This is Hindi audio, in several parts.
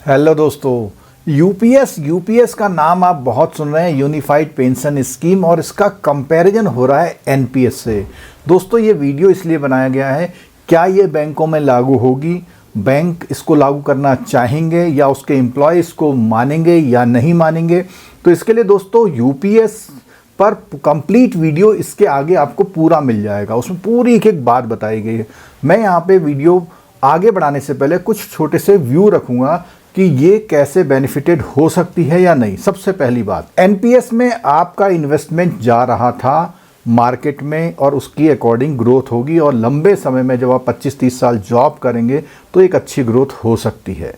हेलो दोस्तों। यूपीएस का नाम आप बहुत सुन रहे हैं, यूनिफाइड पेंशन स्कीम, और इसका कंपैरिजन हो रहा है एनपीएस से। दोस्तों ये वीडियो इसलिए बनाया गया है, क्या ये बैंकों में लागू होगी, बैंक इसको लागू करना चाहेंगे या उसके एम्प्लॉय इसको मानेंगे या नहीं मानेंगे। तो इसके लिए दोस्तों यूपीएस पर कंप्लीट वीडियो इसके आगे आपको पूरा मिल जाएगा, उसमें पूरी एक एक बात बताई गई है। मैं यहाँ पे वीडियो आगे बढ़ाने से पहले कुछ छोटे से व्यू रखूँगा कि ये कैसे बेनिफिटेड हो सकती है या नहीं। सबसे पहली बात, एनपीएस में आपका इन्वेस्टमेंट जा रहा था मार्केट में और उसकी अकॉर्डिंग ग्रोथ होगी, और लंबे समय में जब आप 25-30 साल जॉब करेंगे तो एक अच्छी ग्रोथ हो सकती है।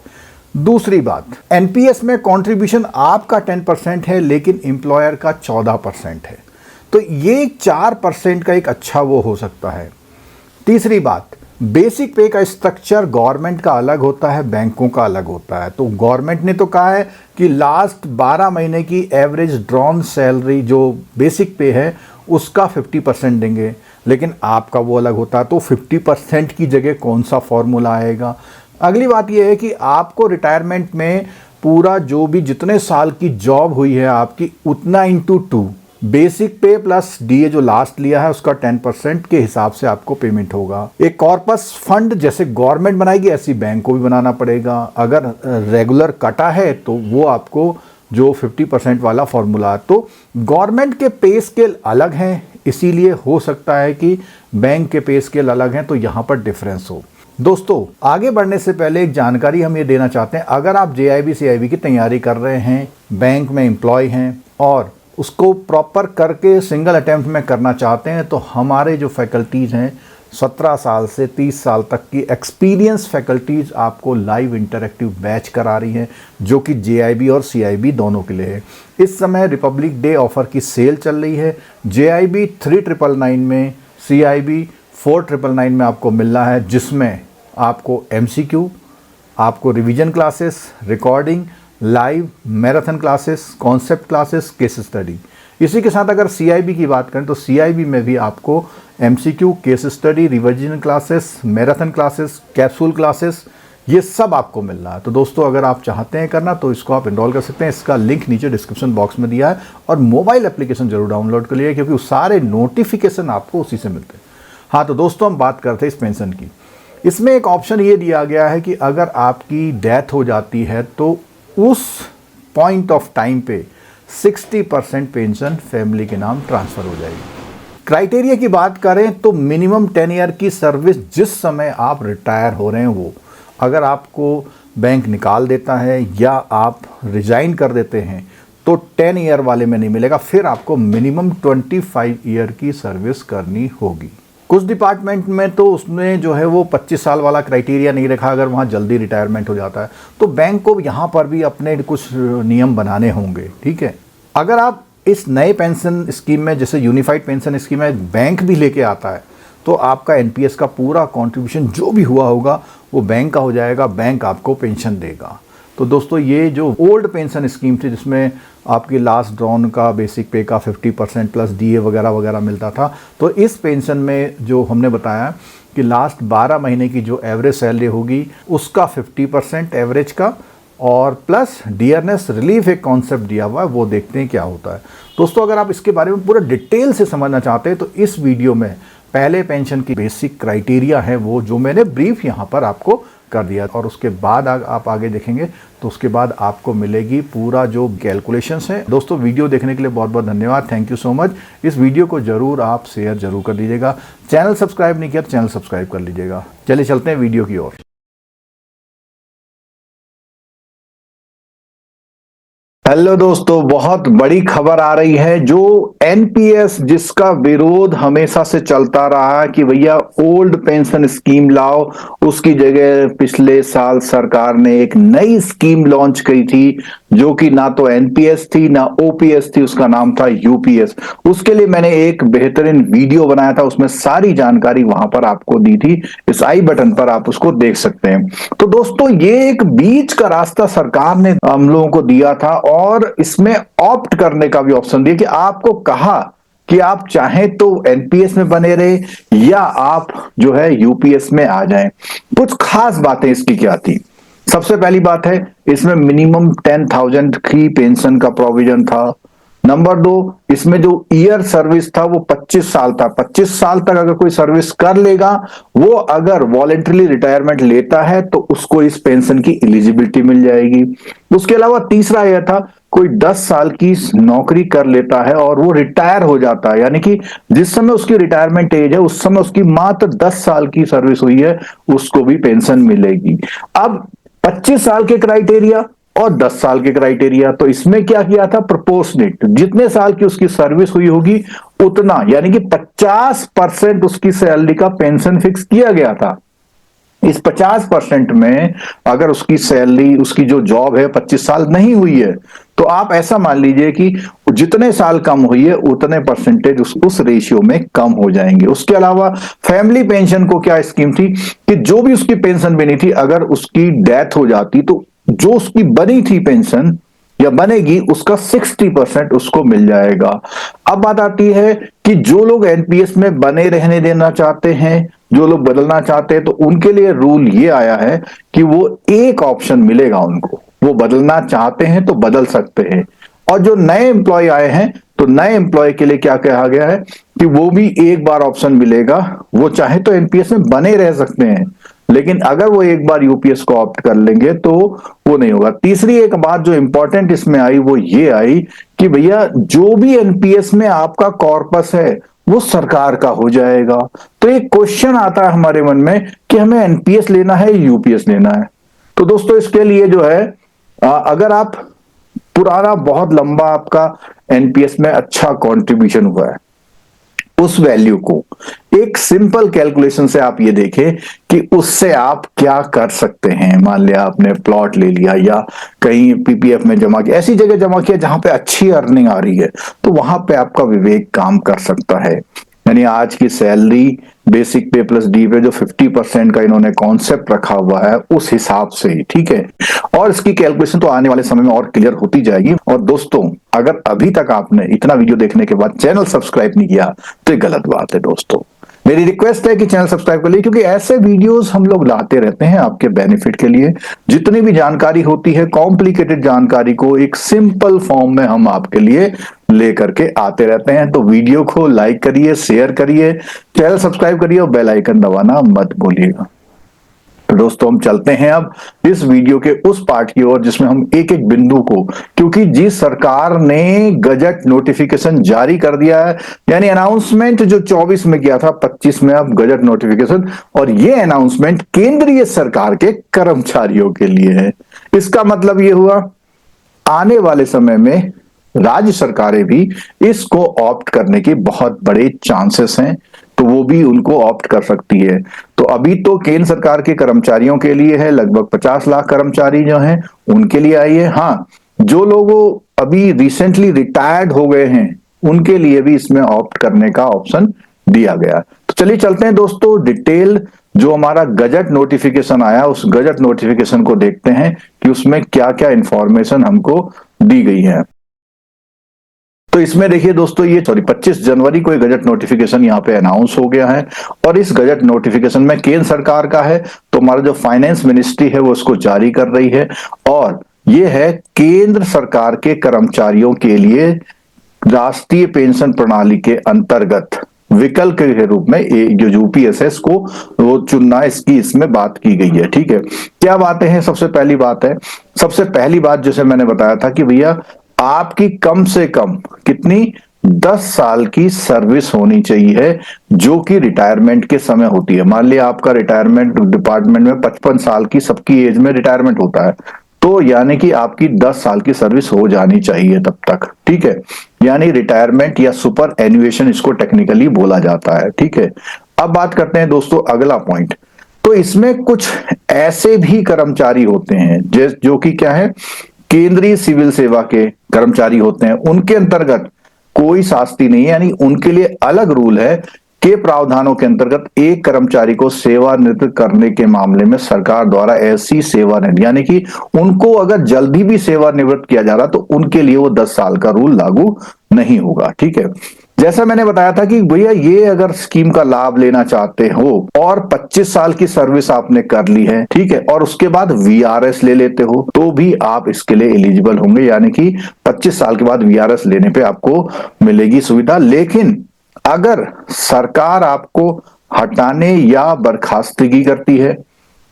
दूसरी बात, एनपीएस में कंट्रीब्यूशन आपका 10% है लेकिन एम्प्लॉयर का 14% है, तो ये 4% का एक अच्छा वो हो सकता है। तीसरी बात, बेसिक पे का स्ट्रक्चर गवर्नमेंट का अलग होता है, बैंकों का अलग होता है। तो गवर्नमेंट ने तो कहा है कि लास्ट 12 महीने की एवरेज ड्रॉन सैलरी जो बेसिक पे है उसका 50% देंगे, लेकिन आपका वो अलग होता है। तो 50% की जगह कौन सा फॉर्मूला आएगा। अगली बात यह है कि आपको रिटायरमेंट में पूरा जो भी जितने साल की जॉब हुई है आपकी, उतना इंटू 2 बेसिक पे प्लस डीए जो लास्ट लिया है उसका 10% के हिसाब से आपको पेमेंट होगा। एक कॉर्पस फंड जैसे गवर्नमेंट बनाएगी ऐसी बैंक को भी बनाना पड़ेगा। अगर रेगुलर कटा है तो वो आपको जो 50% वाला फॉर्मूला, तो गवर्नमेंट के पे स्केल अलग हैं, इसीलिए हो सकता है कि बैंक के पे स्केल अलग हैं, तो यहाँ पर डिफरेंस हो। दोस्तों आगे बढ़ने से पहले एक जानकारी हम ये देना चाहते हैं, अगर आप जेआईबी सीआईबी की तैयारी कर रहे हैं, बैंक में एम्प्लॉय हैं और उसको प्रॉपर करके सिंगल अटेम्प्ट में करना चाहते हैं, तो हमारे जो फैकल्टीज़ हैं 17 साल से 30 साल तक की एक्सपीरियंस फैकल्टीज़ आपको लाइव इंटरैक्टिव बैच करा रही हैं, जो कि जेआईबी और सीआईबी दोनों के लिए है। इस समय रिपब्लिक डे ऑफर की सेल चल रही है। जेआईबी 3999 में, सीआईबी 4999 में आपको मिल रहा है, जिसमें आपको एमसीक्यू, आपको revision classes, recording, live marathon classes, concept classes, case study. इसी के साथ अगर सीआईबी की बात करें तो सीआईबी में भी आपको MCQ, case study, revision classes, marathon classes, capsule classes, ये सब आपको मिल रहा है। तो दोस्तों अगर आप चाहते हैं करना तो इसको आप इनरोल कर सकते हैं। इसका लिंक नीचे डिस्क्रिप्शन बॉक्स में दिया है, और मोबाइल एप्लीकेशन जरूर डाउनलोड कर लिए, क्योंकि सारे नोटिफिकेशन आपको उसी से मिलते हैं। हाँ, तो दोस्तों हम बात करते हैं इस पेंशन की। इसमें एक ऑप्शन ये दिया गया है कि अगर आपकी डेथ हो जाती है तो उस पॉइंट ऑफ टाइम पे 60% पेंशन फैमिली के नाम ट्रांसफ़र हो जाएगी। क्राइटेरिया की बात करें तो मिनिमम 10 ईयर की सर्विस जिस समय आप रिटायर हो रहे हैं, वो अगर आपको बैंक निकाल देता है या आप रिजाइन कर देते हैं तो 10 ईयर वाले में नहीं मिलेगा, फिर आपको मिनिमम 25 ईयर की सर्विस करनी होगी। कुछ डिपार्टमेंट में तो उसमें जो है वो 25 साल वाला क्राइटेरिया नहीं रखा, अगर वहाँ जल्दी रिटायरमेंट हो जाता है तो बैंक को यहाँ पर भी अपने कुछ नियम बनाने होंगे। ठीक है, अगर आप इस नए पेंशन स्कीम में, जैसे यूनिफाइड पेंशन स्कीम में बैंक भी लेके आता है, तो आपका एनपीएस का पूरा कंट्रीब्यूशन जो भी हुआ होगा वो बैंक का हो जाएगा, बैंक आपको पेंशन देगा। तो दोस्तों ये जो ओल्ड पेंशन स्कीम थी जिसमें आपकी लास्ट ड्रॉन का बेसिक पे का 50% प्लस डीए वगैरह वगैरह मिलता था, तो इस पेंशन में जो हमने बताया कि लास्ट 12 महीने की जो एवरेज सैलरी होगी उसका 50% एवरेज का, और प्लस डियरनेस रिलीफ एक कॉन्सेप्ट दिया हुआ है, वो देखते हैं क्या होता है। दोस्तों अगर आप इसके बारे में पूरा डिटेल से समझना चाहते हैं तो इस वीडियो में पहले पेंशन की बेसिक क्राइटेरिया है वो जो मैंने ब्रीफ यहाँ पर आपको कर दिया, और उसके बाद आप आगे देखेंगे तो उसके बाद आपको मिलेगी पूरा जो कैलकुलेशंस है। दोस्तों वीडियो देखने के लिए बहुत बहुत धन्यवाद, थैंक यू सो मच। इस वीडियो को जरूर आप शेयर जरूर कर दीजिएगा। चैनल सब्सक्राइब नहीं किया तो चैनल सब्सक्राइब कर लीजिएगा। चलिए चलते हैं वीडियो की ओर। हेलो दोस्तों, बहुत बड़ी खबर आ रही है। जो एनपीएस जिसका विरोध हमेशा से चलता रहा कि भैया ओल्ड पेंशन स्कीम लाओ, उसकी जगह पिछले साल सरकार ने एक नई स्कीम लॉन्च की थी जो कि ना तो एनपीएस थी ना ओपीएस थी, उसका नाम था यूपीएस। उसके लिए मैंने एक बेहतरीन वीडियो बनाया था, उसमें सारी जानकारी वहां पर आपको दी थी। इस आई बटन पर आप उसको देख सकते हैं। तो दोस्तों ये एक बीच का रास्ता सरकार ने हम लोगों को दिया था, और इसमें ऑप्ट करने का भी ऑप्शन दिया कि आपको कहा कि आप चाहें तो एनपीएस में बने रहे या आप जो है यूपीएस में आ जाएं। कुछ खास बातें इसकी क्या थी। सबसे पहली बात है, इसमें मिनिमम 10,000 की पेंशन का प्रोविजन था। नंबर 2, इसमें जो ईयर सर्विस था वो 25 साल था। 25 साल तक अगर कोई सर्विस कर लेगा, वो अगर वॉलेंटरी रिटायरमेंट लेता है तो उसको इस पेंशन की एलिजिबिलिटी मिल जाएगी। उसके अलावा तीसरा यह था, कोई 10 साल की नौकरी कर लेता है और वो रिटायर हो जाता है, यानी कि जिस समय उसकी रिटायरमेंट एज है उस समय उसकी मात्र 10 साल की सर्विस हुई है, उसको भी पेंशन मिलेगी। अब 25 साल के क्राइटेरिया और 10 साल के क्राइटेरिया, तो इसमें क्या किया था, प्रोपोर्शनेट, जितने साल की उसकी सर्विस हुई होगी उतना, यानी कि 50% उसकी सैलरी का पेंशन फिक्स किया गया था। इस 50% में अगर उसकी सैलरी, उसकी जो जॉब है 25 साल नहीं हुई है, तो आप ऐसा मान लीजिए कि जितने साल कम हुई है उतने परसेंटेज उस रेशियो में कम हो जाएंगे। उसके अलावा फैमिली पेंशन को क्या स्कीम थी कि जो भी उसकी पेंशन बनी थी, अगर उसकी डेथ हो जाती तो जो उसकी बनी थी पेंशन या बनेगी, उसका 60% उसको मिल जाएगा। अब बात आती है कि जो लोग एनपीएस में बने रहने देना चाहते हैं, जो लोग बदलना चाहते हैं, तो उनके लिए रूल ये आया है कि वो एक ऑप्शन मिलेगा उनको, वो बदलना चाहते हैं तो बदल सकते हैं। और जो नए एम्प्लॉय आए हैं, तो नए एम्प्लॉय के लिए क्या कहा गया है कि वो भी एक बार ऑप्शन मिलेगा, वो चाहे तो एनपीएस में बने रह सकते हैं, लेकिन अगर वो एक बार यूपीएस को ऑप्ट कर लेंगे तो वो नहीं होगा। तीसरी एक बात जो इंपॉर्टेंट इसमें आई वो ये आई कि भैया जो भी एनपीएस में आपका कॉर्पस है वो सरकार का हो जाएगा। तो एक क्वेश्चन आता है हमारे मन में कि हमें एनपीएस लेना है या यूपीएस लेना है। तो दोस्तों इसके लिए जो है, अगर आप पुराना बहुत लंबा आपका एनपीएस में अच्छा कंट्रीब्यूशन हुआ है, उस वैल्यू को एक सिंपल कैलकुलेशन से आप ये देखें कि उससे आप क्या कर सकते हैं। मान लिया आपने प्लॉट ले लिया या कहीं पीपीएफ में जमा किया, ऐसी जगह जमा किया जहां पे अच्छी अर्निंग आ रही है, तो वहां पे आपका विवेक काम कर सकता है। यानी आज की सैलरी बेसिक पे प्लस डी पे जो 50% का इन्होंने कॉन्सेप्ट रखा हुआ है, उस हिसाब से ही, ठीक है। और इसकी कैलकुलेशन तो आने वाले समय में और क्लियर होती जाएगी। और दोस्तों, अगर अभी तक आपने इतना वीडियो देखने के बाद चैनल सब्सक्राइब नहीं किया तो ये गलत बात है दोस्तों। मेरी रिक्वेस्ट है कि चैनल सब्सक्राइब कर लीजिए, क्योंकि ऐसे वीडियोस हम लोग लाते रहते हैं आपके बेनिफिट के लिए। जितनी भी जानकारी होती है, कॉम्प्लिकेटेड जानकारी को एक सिंपल फॉर्म में हम आपके लिए लेकर के आते रहते हैं। तो वीडियो को लाइक करिए, शेयर करिए, चैनल सब्सक्राइब करिए और बेल आइकन दबाना मत भूलिएगा। तो दोस्तों हम चलते हैं अब इस वीडियो के उस पार्ट की ओर जिसमें हम एक एक बिंदु को, क्योंकि जिस सरकार ने गजट नोटिफिकेशन जारी कर दिया है, यानी अनाउंसमेंट जो 24 में किया था, 25 में अब गजट नोटिफिकेशन, और ये अनाउंसमेंट केंद्रीय सरकार के कर्मचारियों के लिए है। इसका मतलब ये हुआ आने वाले समय में राज्य सरकारें भी इसको ऑप्ट करने के बहुत बड़े चांसेस हैं, तो वो भी उनको ऑप्ट कर सकती है। तो अभी तो केंद्र सरकार के कर्मचारियों के लिए है, लगभग 50 लाख कर्मचारी जो हैं उनके लिए आई है। हाँ, जो लोग अभी रिसेंटली रिटायर्ड हो गए हैं उनके लिए भी इसमें ऑप्ट करने का ऑप्शन दिया गया। तो चलिए चलते हैं दोस्तों, डिटेल जो हमारा गजट नोटिफिकेशन आया उस गजट नोटिफिकेशन को देखते हैं कि उसमें क्या क्या इंफॉर्मेशन हमको दी गई है। तो इसमें देखिए दोस्तों, ये 25 जनवरी को एक गजट नोटिफिकेशन यहाँ पे अनाउंस हो गया है, और इस गजट नोटिफिकेशन में केंद्र सरकार का है, तो हमारा जो फाइनेंस मिनिस्ट्री है वो उसको जारी कर रही है। और ये है केंद्र सरकार के कर्मचारियों के लिए राष्ट्रीय पेंशन प्रणाली के अंतर्गत विकल्प के रूप में जो यूपीएसएस को वो चुनना, इसकी इसमें बात की गई है। ठीक है, क्या बातें हैं? सबसे पहली बात जैसे मैंने बताया था कि भैया आपकी कम से कम कितनी 10 साल की सर्विस होनी चाहिए, जो कि रिटायरमेंट के समय होती है। मान लिया आपका रिटायरमेंट डिपार्टमेंट में 55 साल की सबकी एज में रिटायरमेंट होता है, तो यानी कि आपकी 10 साल की सर्विस हो जानी चाहिए तब तक। ठीक है, यानी रिटायरमेंट या सुपर एन्युएशन इसको टेक्निकली बोला जाता है। ठीक है, अब बात करते हैं दोस्तों अगला पॉइंट। तो इसमें कुछ ऐसे भी कर्मचारी होते हैं जो कि क्या है, केंद्रीय सिविल सेवा के कर्मचारी होते हैं, उनके अंतर्गत कोई शास्ति नहीं है, यानी उनके लिए अलग रूल है के प्रावधानों के अंतर्गत एक कर्मचारी को सेवानिवृत्त करने के मामले में सरकार द्वारा ऐसी सेवानिवृत्त, यानी कि उनको अगर जल्दी भी सेवानिवृत्त किया जा रहा तो उनके लिए वो 10 साल का रूल लागू नहीं होगा। ठीक है, जैसा मैंने बताया था कि भैया ये अगर स्कीम का लाभ लेना चाहते हो और 25 साल की सर्विस आपने कर ली है, ठीक है, और उसके बाद वीआरएस ले लेते हो तो भी आप इसके लिए एलिजिबल होंगे, यानी कि 25 साल के बाद वीआरएस लेने पे आपको मिलेगी सुविधा। लेकिन अगर सरकार आपको हटाने या बर्खास्तगी करती है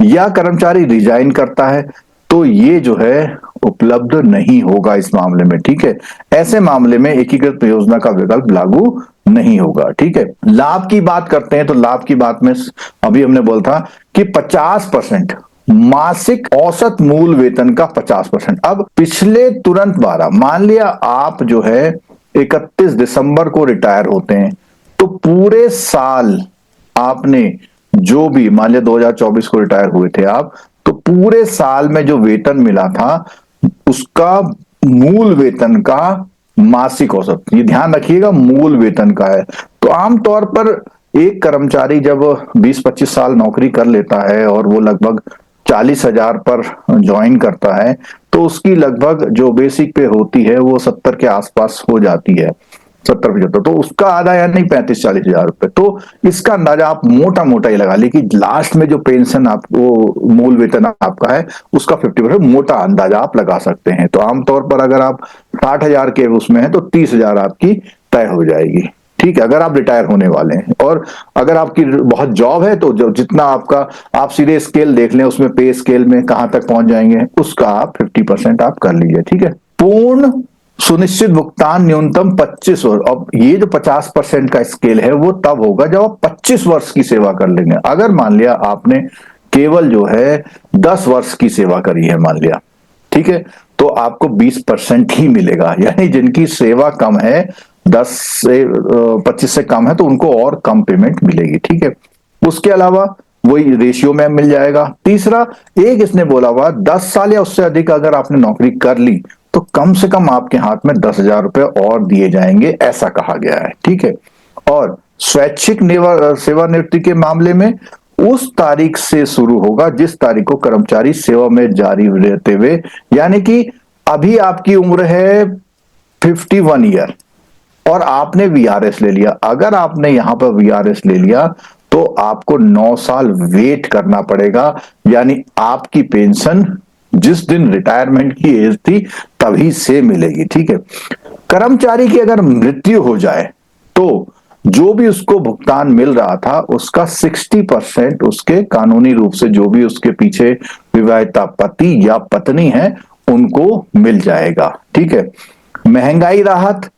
या कर्मचारी रिजाइन करता है तो ये जो है उपलब्ध नहीं होगा इस मामले में, ठीक है। ऐसे मामले में एकीकृत योजना का विकल्प लागू नहीं होगा, ठीक है। लाभ की बात करते हैं तो लाभ की बात में अभी हमने बोला था कि 50% मासिक औसत मूल वेतन का 50%। अब पिछले तुरंत 12, मान लिया आप जो है 31 दिसंबर को रिटायर होते हैं तो पूरे साल आपने जो भी, मान लिया 2024 को रिटायर हुए थे आप, तो पूरे साल में जो वेतन मिला था उसका मूल वेतन का मासिक औसत, ये ध्यान रखिएगा मूल वेतन का है। तो आमतौर पर एक कर्मचारी जब 20-25 साल नौकरी कर लेता है और वो लगभग 40,000 पर ज्वाइन करता है तो उसकी लगभग जो बेसिक पे होती है वो 70 के आसपास हो जाती है, 70-75, तो उसका आधा यानी 35-40 हजार रुपए। तो इसका अंदाजा आप मोटा मोटा ही लगा लीजिए कि लास्ट में जो पेंशन आपको मूल वेतन आपका है उसका 50% मोटा अंदाजा आप लगा सकते हैं। तो आमतौर पर अगर आप 60,000 के उसमें है तो 30,000 आपकी तय हो जाएगी, ठीक है, अगर आप रिटायर होने वाले हैं। और अगर आपकी बहुत जॉब है तो जो जितना आपका, आप सीधे स्केल देख लें उसमें पे स्केल में कहां तक पहुंच जाएंगे, उसका आप 50% आप कर लीजिए, ठीक है। पूर्ण सुनिश्चित भुगतान न्यूनतम 25 वर्ष। अब ये जो 50% का स्केल है वो तब होगा जब आप 25 वर्ष की सेवा कर लेंगे। अगर मान लिया आपने केवल जो है 10 वर्ष की सेवा करी है मान लिया, ठीक है, तो आपको 20% ही मिलेगा। यानी जिनकी सेवा कम है, 10 से 25 से कम है, तो उनको और कम पेमेंट मिलेगी, ठीक है। उसके अलावा वही रेशियो में मिल जाएगा। तीसरा, एक इसने बोला हुआ 10 साल या उससे अधिक अगर आपने नौकरी कर ली तो कम से कम आपके हाथ में 10,000 रुपए और दिए जाएंगे, ऐसा कहा गया है, ठीक है। और स्वैच्छिक सेवानिवृत्ति के मामले में उस तारीख से शुरू होगा जिस तारीख को कर्मचारी सेवा में जारी रहते हुए, यानी कि अभी आपकी उम्र है 51 ईयर और आपने वीआरएस ले लिया। अगर आपने यहां पर वीआरएस ले लिया तो आपको 9 साल वेट करना पड़ेगा, यानी आपकी पेंशन जिस दिन रिटायरमेंट की एज थी तभी से मिलेगी, ठीक है। कर्मचारी की अगर मृत्यु हो जाए तो जो भी उसको भुगतान मिल रहा था उसका 60% उसके कानूनी रूप से जो भी उसके पीछे विवाहिता पति या पत्नी है उनको मिल जाएगा, ठीक है। महंगाई राहत,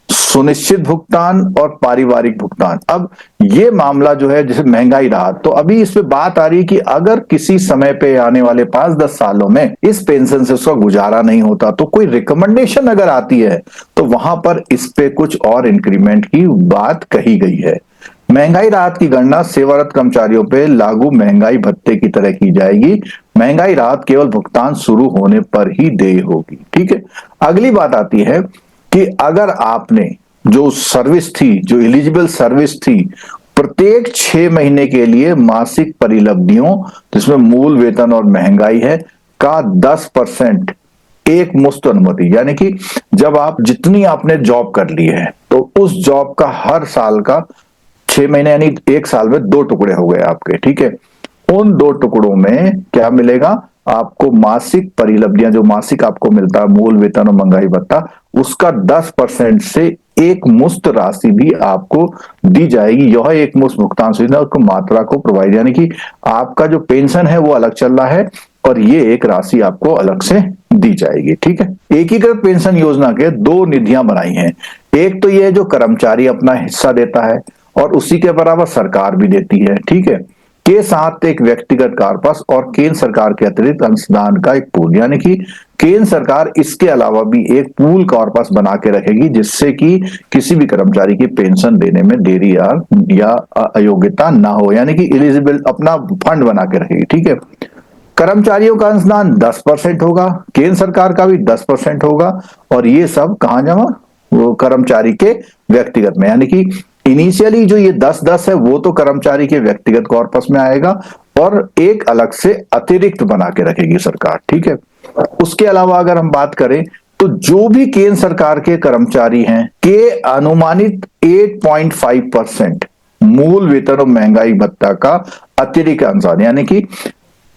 सुनिश्चित भुगतान और पारिवारिक भुगतान। अब ये मामला जो है जैसे महंगाई राहत, तो अभी इस पे बात आ रही है कि अगर किसी समय पे आने वाले 5-10 सालों में इस पेंशन से उसका गुजारा नहीं होता तो कोई रिकमेंडेशन अगर आती है तो वहां पर इस पे कुछ और इंक्रीमेंट की बात कही गई है। महंगाई राहत की गणना सेवारत कर्मचारियों पे लागू महंगाई भत्ते की तरह की जाएगी। महंगाई राहत केवल भुगतान शुरू होने पर ही देय होगी, ठीक है। अगली बात आती है कि अगर आपने जो सर्विस थी, जो एलिजिबल सर्विस थी, प्रत्येक 6 महीने के लिए मासिक परिलब्धियों जिसमें मूल वेतन और महंगाई है का 10% एक मुश्त अनुमति, यानी कि जब आप जितनी आपने जॉब कर ली है तो उस जॉब का हर साल का 6 महीने यानी एक साल में 2 टुकड़े हो गए आपके, ठीक है। उन 2 टुकड़ों में क्या मिलेगा आपको, मासिक परिलब्धियां, जो मासिक आपको मिलता है मूल वेतन और महंगाई भत्ता, उसका 10% से एक मुश्त राशि भी आपको दी जाएगी। यह एक मुश्त भुगतान सुविधा उसको मात्रा को प्रोवाइड, यानी कि आपका जो पेंशन है वो अलग चल रहा है और ये एक राशि आपको अलग से दी जाएगी, ठीक है। एकीकृत पेंशन योजना के 2 निधियां बनाई हैं। एक तो ये जो कर्मचारी अपना हिस्सा देता है और उसी के बराबर सरकार भी देती है, ठीक है, के साथ एक व्यक्तिगत कार्पस और केंद्र सरकार के अतिरिक्त अंशदान का एक पूल, यानी कि केंद्र सरकार इसके अलावा भी एक पूल कॉर्पस बना के रखेगी जिससे कि किसी भी कर्मचारी की पेंशन देने में देरी या अयोग्यता ना हो, यानी कि एलिजिबल अपना फंड बना के रखेगी, ठीक है। कर्मचारियों का अंशदान 10% होगा, केंद्र सरकार का भी 10% होगा और ये सब कहां जमा, वो कर्मचारी के व्यक्तिगत में, यानी कि इनिशियली जो ये 10-10 है वो तो कर्मचारी के व्यक्तिगत कॉर्पस में आएगा और एक अलग से अतिरिक्त बना के रखेगी सरकार, ठीक है। उसके अलावा अगर हम बात करें तो जो भी केंद्र सरकार के कर्मचारी हैं के अनुमानित 8.5% मूल वेतन और महंगाई भत्ता का अतिरिक्त अनुसार, यानी कि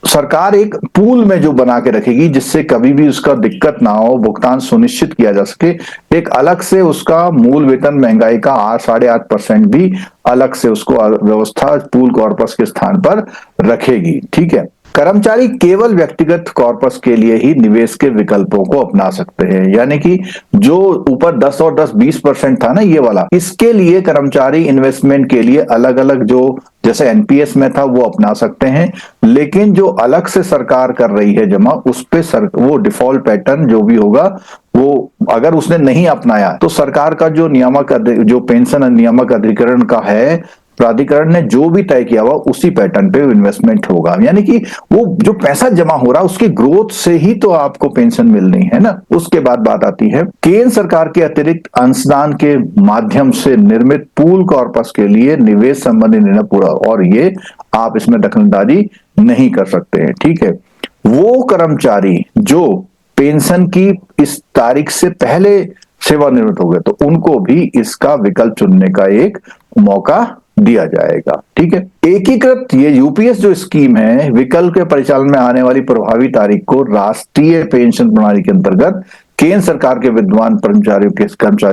सरकार एक पूल में जो बना के रखेगी जिससे कभी भी उसका दिक्कत ना हो, भुगतान सुनिश्चित किया जा सके, एक अलग से उसका मूल वेतन महंगाई का 8-8.5% भी अलग से उसको व्यवस्था पूल कॉर्पस के स्थान पर रखेगी। ठीक है, कर्मचारी केवल व्यक्तिगत कॉर्पस के लिए ही निवेश के विकल्पों को अपना सकते हैं, यानी कि जो ऊपर 10 और 10-20% था ना ये वाला, इसके लिए कर्मचारी इन्वेस्टमेंट के लिए अलग अलग जो जैसे एनपीएस में था वो अपना सकते हैं, लेकिन जो अलग से सरकार कर रही है जमा उस पे वो डिफॉल्ट पैटर्न जो भी होगा वो अगर उसने नहीं अपनाया तो सरकार का जो नियामक जो पेंशन नियामक अधिकरण का है प्राधिकरण ने जो भी तय किया हुआ उसी पैटर्न पे इन्वेस्टमेंट होगा, यानी कि वो जो पैसा जमा हो रहा है उसकी ग्रोथ से ही तो आपको पेंशन मिलनी है ना। उसके बाद बात आती है केंद्र सरकार के अतिरिक्त अंशदान के माध्यम से निर्मित पूल कॉर्पस के लिए निवेश संबंधी निर्णय पूरा, और ये आप इसमें दखलंदाजी नहीं कर सकते हैं। ठीक है, वो कर्मचारी जो पेंशन की इस तारीख से पहले सेवानिवृत्त हो गए तो उनको भी इसका विकल्प चुनने का एक मौका दिया जाएगा। ठीक है, एकीकृत ये यूपीएस जो स्कीम है विकल्प के परिचालन में आने वाली प्रभावी तारीख को राष्ट्रीय पेंशन प्रणाली के अंतर्गत केंद्र सरकार के विद्यमान कर्मचारी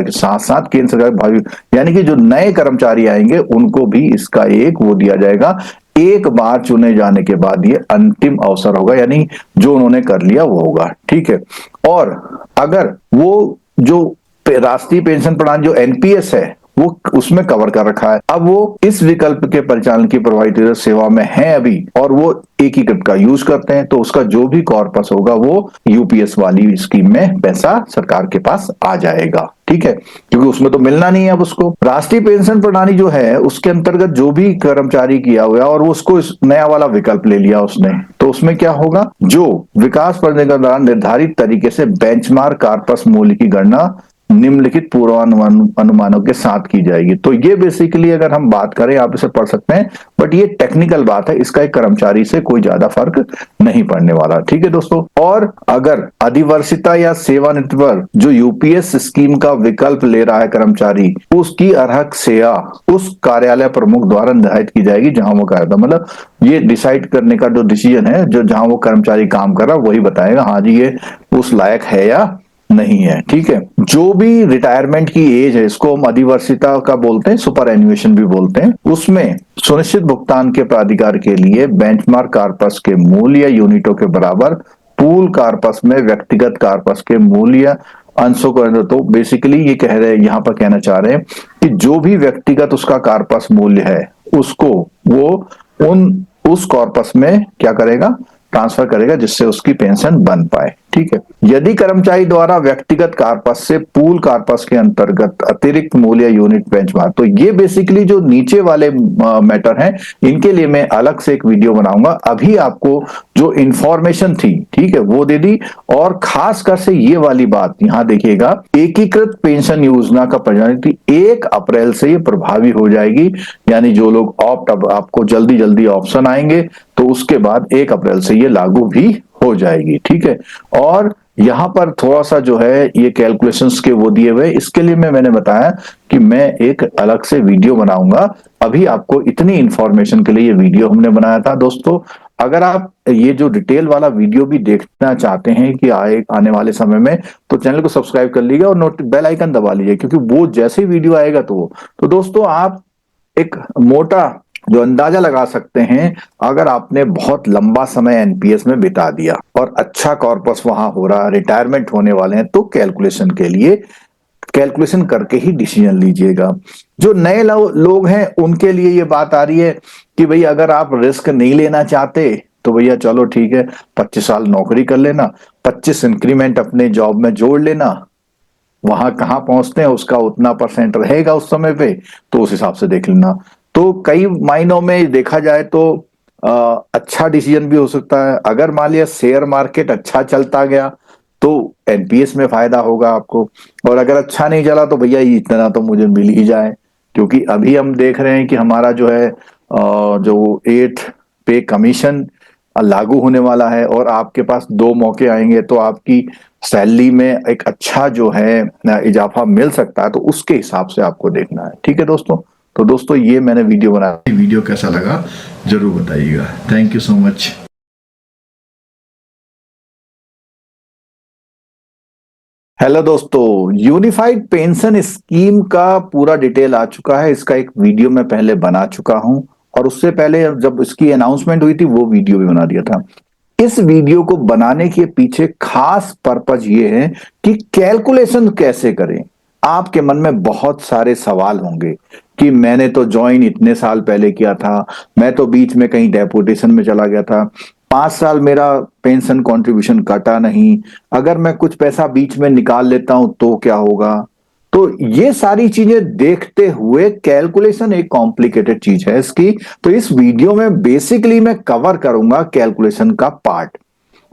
के साथ साथ केंद्र सरकार के भावी यानी कि जो नए कर्मचारी आएंगे उनको भी इसका एक वो दिया जाएगा। एक बार चुने जाने के बाद ये अंतिम अवसर होगा, यानी जो उन्होंने कर लिया वो होगा। ठीक है, और अगर वो जो राष्ट्रीय पेंशन प्रणाली जो एनपीएस है वो उसमें कवर कर रखा है, अब वो इस विकल्प के परिचालन की प्रभावी सेवा में है अभी और वो एकीकृत का यूज करते हैं तो उसका जो भी कॉर्पस होगा वो यूपीएस वाली स्कीम में पैसा सरकार के पास आ जाएगा। ठीक है, क्योंकि उसमें तो मिलना नहीं है अब उसको। राष्ट्रीय पेंशन प्रणाली जो है उसके अंतर्गत जो भी कर्मचारी किया हुआ और वो उसको नया वाला विकल्प ले लिया उसने, तो उसमें क्या होगा, जो विकास परियोजना के दौरान निर्धारित तरीके से बेंचमार्क कॉर्पस मूल्य की गणना निम्नलिखित पूर्वानुमानों के साथ की जाएगी। तो ये बेसिकली अगर हम बात करें आप इसे पढ़ सकते हैं, बट ये टेक्निकल बात है, इसका एक कर्मचारी से कोई ज्यादा फर्क नहीं पड़ने वाला। ठीक है दोस्तों, और अगर अधिवर्षिता या सेवानिवृत्ति पर जो यूपीएस स्कीम का विकल्प ले रहा है कर्मचारी, उसकी अर्हक सेवा उस कार्यालय प्रमुख द्वारा निर्धारित की जाएगी जहां वो कार्य, मतलब ये डिसाइड करने का जो डिसीजन है जो जहां वो कर्मचारी काम कर रहा है वही बताएगा हाँ जी ये उस लायक है या नहीं है। ठीक है, जो भी रिटायरमेंट की एज है इसको हम अधिवर्षिता का बोलते हैं, सुपर एन्युएशन भी बोलते हैं, उसमें सुनिश्चित भुगतान के प्राधिकार के लिए बेंचमार्क कॉर्पस के मूल्य या यूनिटों के बराबर पूल कॉर्पस में व्यक्तिगत कॉर्पस के मूल्य अंशों को, तो बेसिकली ये कह रहे हैं यहां पर कहना चाह रहे हैं कि जो भी व्यक्तिगत उसका कॉर्पस मूल्य है उसको वो उस कॉर्पस में क्या करेगा, ट्रांसफर करेगा जिससे उसकी पेंशन बन पाए। ठीक है, यदि कर्मचारी द्वारा व्यक्तिगत कॉर्पस से पूल कॉर्पस के अंतर्गत अतिरिक्त मूल्य यूनिट बेंचमार्क, तो ये बेसिकली जो नीचे वाले मैटर हैं इनके लिए मैं अलग से एक वीडियो बनाऊंगा। अभी आपको जो इंफॉर्मेशन थी ठीक है वो दे दी, और खासकर से ये वाली बात यहां देखिएगा, एकीकृत पेंशन योजना का परिचालन 1 अप्रैल से ये प्रभावी हो जाएगी, यानी जो लोग अब आपको जल्दी जल्दी ऑप्शन आएंगे तो उसके बाद 1 अप्रैल से ये लागू भी हो जाएगी। ठीक है, और यहां पर थोड़ा सा जो है ये कैलकुलेशंस के वो दिए हुए, इसके लिए मैंने बताया कि मैं एक अलग से वीडियो बनाऊंगा। अभी आपको इतनी इंफॉर्मेशन के लिए ये वीडियो हमने बनाया था। दोस्तों अगर आप ये जो डिटेल वाला वीडियो भी देखना चाहते हैं कि आने वाले समय में, तो चैनल को सब्सक्राइब कर लीजिए और बेल आइकन दबा लीजिए, क्योंकि वो जैसे ही वीडियो आएगा तो दोस्तों आप एक मोटा जो अंदाजा लगा सकते हैं, अगर आपने बहुत लंबा समय एनपीएस में बिता दिया और अच्छा कॉर्पस वहां हो रहा, रिटायरमेंट होने वाले हैं, तो कैलकुलेशन के लिए कैलकुलेशन करके ही डिसीजन लीजिएगा। जो नए लोग हैं उनके लिए ये बात आ रही है कि भाई अगर आप रिस्क नहीं लेना चाहते तो भैया चलो ठीक है 25 साल नौकरी कर लेना, 25 इंक्रीमेंट अपने जॉब में जोड़ लेना, वहां कहां पहुंचते हैं उसका उतना परसेंट रहेगा उस समय पे, तो उस हिसाब से देख लेना। तो कई मायनों में देखा जाए तो अच्छा डिसीजन भी हो सकता है। अगर मान लिया शेयर मार्केट अच्छा चलता गया तो एनपीएस में फायदा होगा आपको, और अगर अच्छा नहीं चला तो भैया इतना तो मुझे मिल ही जाए, क्योंकि अभी हम देख रहे हैं कि हमारा जो है जो 8 पे कमीशन लागू होने वाला है और आपके पास 2 मौके आएंगे, तो आपकी सैलरी में एक अच्छा जो है इजाफा मिल सकता है, तो उसके हिसाब से आपको देखना है। ठीक है दोस्तों, तो दोस्तों ये मैंने वीडियो बनाया, वीडियो कैसा लगा जरूर बताइएगा। Thank you so much. Hello दोस्तों, यूनिफाइड पेंशन स्कीम का पूरा डिटेल आ चुका है। इसका एक वीडियो मैं पहले बना चुका हूं, और उससे पहले जब इसकी अनाउंसमेंट हुई थी वो वीडियो भी बना दिया था। इस वीडियो को बनाने के पीछे खास पर्पज ये है कि कैलकुलेशन कैसे करें। आपके मन में बहुत सारे सवाल होंगे कि मैंने तो ज्वाइन इतने साल पहले किया था, मैं तो बीच में कहीं डेपुटेशन में चला गया था, 5 साल मेरा पेंशन कंट्रीब्यूशन कटा नहीं, अगर मैं कुछ पैसा बीच में निकाल लेता हूं तो क्या होगा। तो ये सारी चीजें देखते हुए, कैलकुलेशन एक कॉम्प्लिकेटेड चीज है इसकी, तो इस वीडियो में बेसिकली मैं कवर करूंगा कैलकुलेशन का पार्ट।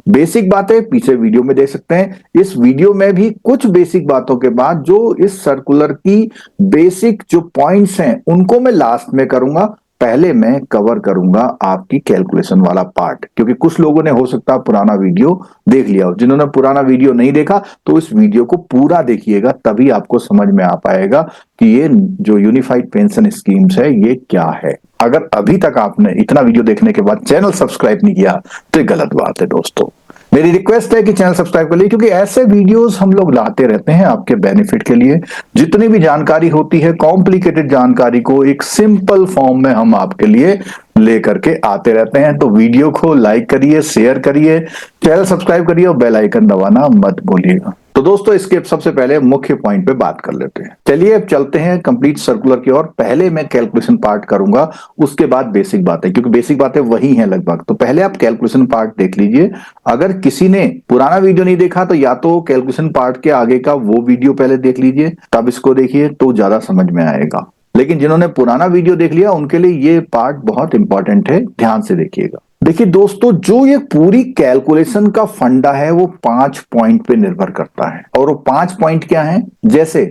बेसिक बातें पीछे वीडियो में देख सकते हैं। इस वीडियो में भी कुछ बेसिक बातों के बाद जो इस सर्कुलर की बेसिक जो पॉइंट्स हैं उनको मैं लास्ट में करूंगा। पहले मैं कवर करूंगा आपकी कैलकुलेशन वाला पार्ट, क्योंकि कुछ लोगों ने हो सकता है पुराना वीडियो देख लिया हो। जिन्होंने पुराना वीडियो नहीं देखा तो इस वीडियो को पूरा देखिएगा, तभी आपको समझ में आ पाएगा कि ये जो यूनिफाइड पेंशन स्कीम्स है ये क्या है। अगर अभी तक आपने इतना वीडियो देखने के बाद चैनल सब्सक्राइब नहीं किया तो ये गलत बात है दोस्तों। मेरी रिक्वेस्ट है कि चैनल सब्सक्राइब कर लीजिए, क्योंकि ऐसे वीडियोस हम लोग लाते रहते हैं आपके बेनिफिट के लिए। जितनी भी जानकारी होती है, कॉम्प्लिकेटेड जानकारी को एक सिंपल फॉर्म में हम आपके लिए लेकर के आते रहते हैं। तो वीडियो को लाइक करिए, शेयर करिए, चैनल सब्सक्राइब करिए और बेल आइकन दबाना मत भूलिएगा। तो दोस्तों इसके सबसे पहले मुख्य पॉइंट पे बात कर लेते हैं। चलिए अब चलते हैं कंप्लीट सर्कुलर की ओर। पहले मैं कैलकुलेशन पार्ट करूंगा, उसके बाद बेसिक बातें, क्योंकि बेसिक बातें वही हैं लगभग। तो पहले आप कैलकुलेशन पार्ट देख लीजिए। अगर किसी ने पुराना वीडियो नहीं देखा तो या तो कैलकुलेशन पार्ट के आगे का वो वीडियो पहले देख लीजिए, तब इसको देखिए तो ज्यादा समझ में आएगा। लेकिन जिन्होंने पुराना वीडियो देख लिया उनके लिए ये पार्ट बहुत इंपॉर्टेंट है, ध्यान से देखिएगा। देखिए दोस्तों, जो ये पूरी कैलकुलेशन का फंडा है वो 5 पॉइंट पे निर्भर करता है। और वो 5 पॉइंट क्या है? जैसे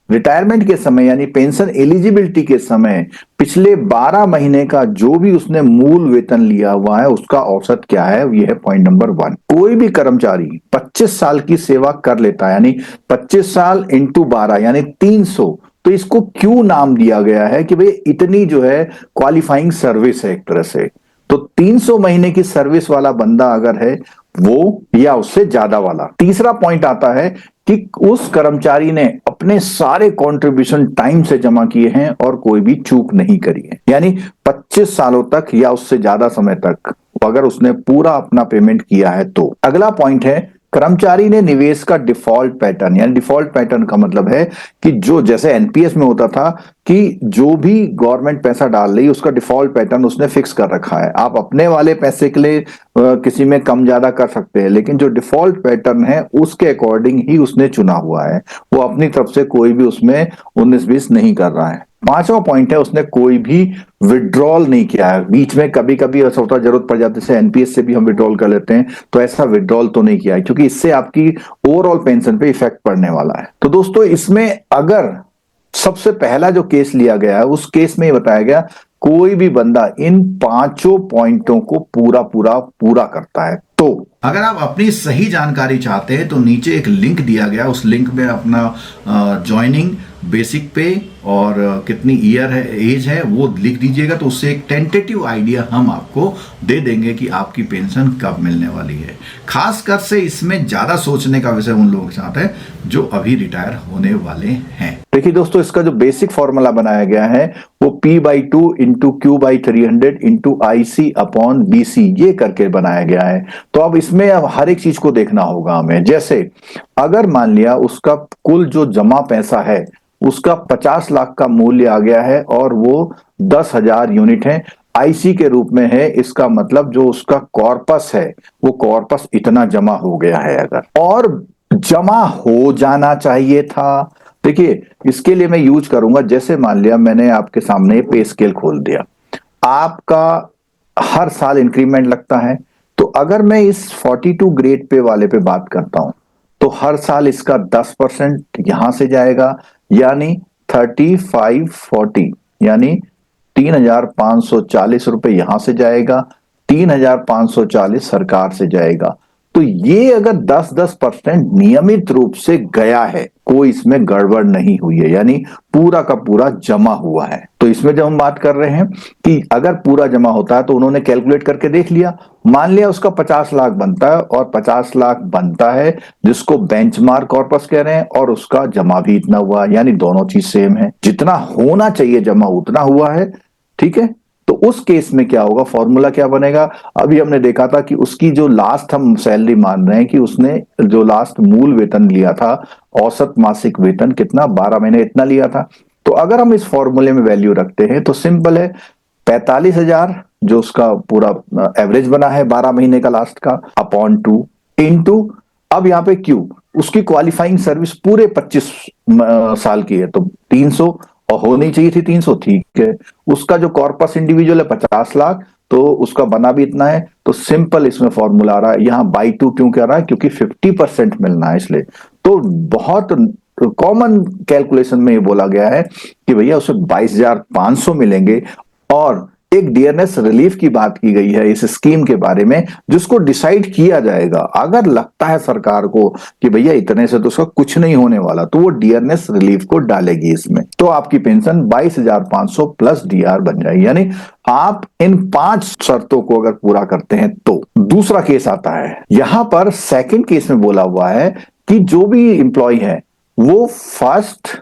रिटायरमेंट के समय यानी पेंशन एलिजिबिलिटी के समय पिछले 12 महीने का जो भी उसने मूल वेतन लिया हुआ है उसका औसत क्या है, यह है पॉइंट नंबर 1। कोई भी कर्मचारी 25 साल की सेवा कर लेता है, यानी 25 साल इंटू 12 यानी 300। तो इसको क्यों नाम दिया गया है कि भाई इतनी जो है क्वालिफाइंग सर्विस है एक तरह से। तो 300 महीने की सर्विस वाला बंदा अगर है वो, या उससे ज्यादा वाला। तीसरा पॉइंट आता है कि उस कर्मचारी ने अपने सारे कंट्रीब्यूशन टाइम से जमा किए हैं और कोई भी चूक नहीं करी है, यानी 25 सालों तक या उससे ज्यादा समय तक अगर उसने पूरा अपना पेमेंट किया है तो। अगला पॉइंट है कर्मचारी ने निवेश का डिफॉल्ट पैटर्न, यानी डिफॉल्ट पैटर्न का मतलब है कि जो जैसे एनपीएस में होता था कि जो भी गवर्नमेंट पैसा डाल रही है उसका डिफॉल्ट पैटर्न उसने फिक्स कर रखा है। आप अपने वाले पैसे के लिए किसी में कम ज्यादा कर सकते हैं, लेकिन जो डिफॉल्ट पैटर्न है उसके अकॉर्डिंग ही उसने चुना हुआ है। वो अपनी तरफ से कोई भी उसमें 19-20 नहीं कर रहा है। पांचवा पॉइंट है उसने कोई भी विड्रॉल नहीं किया है। बीच में कभी कभी ऐसा होता है जरूरत पड़ जाती है, एनपीएस से भी हम विड्रॉल कर लेते हैं, तो ऐसा विड्रॉल तो नहीं किया है, क्योंकि इससे आपकी ओवरऑल पेंशन पे इफेक्ट पड़ने वाला है। तो दोस्तों इसमें अगर सबसे पहला जो केस लिया गया है उस केस में बताया गया कोई भी बंदा इन 5 पॉइंटों को पूरा पूरा पूरा करता है तो। अगर आप अपनी सही जानकारी चाहते हैं तो नीचे एक लिंक दिया गया, उस लिंक में अपना ज्वाइनिंग, बेसिक पे और कितनी ईयर है, एज है, वो लिख दीजिएगा। तो उससे एक टेंटेटिव आइडिया हम आपको दे देंगे कि आपकी पेंशन कब मिलने वाली है। खासकर से इसमें ज्यादा सोचने का विषय उन लोगों के साथ है जो अभी रिटायर होने वाले हैं। देखिए दोस्तों, इसका जो बेसिक फॉर्मूला बनाया गया है वो P/2 into Q/300 into IC upon BC ये करके बनाया गया है। तो अब इसमें अब हर एक चीज को देखना होगा हमें। जैसे अगर मान लिया उसका कुल जो जमा पैसा है उसका 50 लाख का मूल्य आ गया है और वो 10,000 यूनिट है, आईसी के रूप में है, इसका मतलब जो उसका कॉर्पस है वो कॉर्पस इतना जमा हो गया है अगर, और जमा हो जाना चाहिए था। देखिए इसके लिए मैं यूज करूंगा, जैसे मान लिया मैंने आपके सामने पे स्केल खोल दिया, आपका हर साल इंक्रीमेंट लगता है। तो अगर मैं इस 42 ग्रेड पे वाले पे बात करता हूं तो हर साल इसका 10% यहां से जाएगा, यानी 3540 यानी 3,540 रुपए यहां से जाएगा, 3,540 सरकार से जाएगा। तो ये अगर 10-10% नियमित रूप से गया है, कोई इसमें गड़बड़ नहीं हुई है, यानी पूरा का पूरा जमा हुआ है। तो इसमें जब हम बात कर रहे हैं कि अगर पूरा जमा होता है, तो उन्होंने कैलकुलेट करके देख लिया, मान लिया उसका 50 लाख बनता है और 50 लाख बनता है जिसको बेंचमार्क कॉर्पस कह रहे हैं, और उसका जमा भी इतना हुआ, यानी दोनों चीज सेम है, जितना होना चाहिए जमा उतना हुआ है। ठीक है, तो उस केस में क्या होगा, फॉर्मूला क्या बनेगा। अभी हमने देखा था कि उसकी जो लास्ट हम सैलरी मान रहे हैं कि उसने जो लास्ट मूल वेतन लिया था, औसत मासिक वेतन कितना, 12 महीने इतना लिया था। तो अगर हम इस फॉर्मूले में वैल्यू रखते हैं तो सिंपल है, 45,000 जो उसका पूरा एवरेज बना है 12 महीने का लास्ट का, अपॉन 2 इंटू, अब यहाँ पे क्यू, उसकी क्वालिफाइंग सर्विस पूरे 25 साल की है तो 300, और होनी चाहिए थी 300, ठीक है। उसका जो कॉर्पस इंडिविजुअल है 50 लाख, तो उसका बना भी इतना है। तो सिंपल इसमें फॉर्मूला आ रहा है, यहाँ बाई 2 क्यों कह रहा है, क्योंकि 50% मिलना है इसलिए। तो बहुत कॉमन कैलकुलेशन में ये बोला गया है कि भैया उसे 22,500 मिलेंगे। और एक डियरनेस रिलीफ की बात की गई है इस स्कीम के बारे में, जिसको डिसाइड किया जाएगा। अगर लगता है सरकार को कि भैया इतने से तो उसका कुछ नहीं होने वाला, तो वो डियरनेस रिलीफ को डालेगी इसमें, तो आपकी पेंशन 22,500 प्लस डीआर बन जाएगी। यानी आप इन 5 शर्तों को अगर पूरा करते हैं तो। दूसरा केस आता है, यहां पर सेकंड केस में बोला हुआ है कि जो भी इंप्लॉय है वो फर्स्ट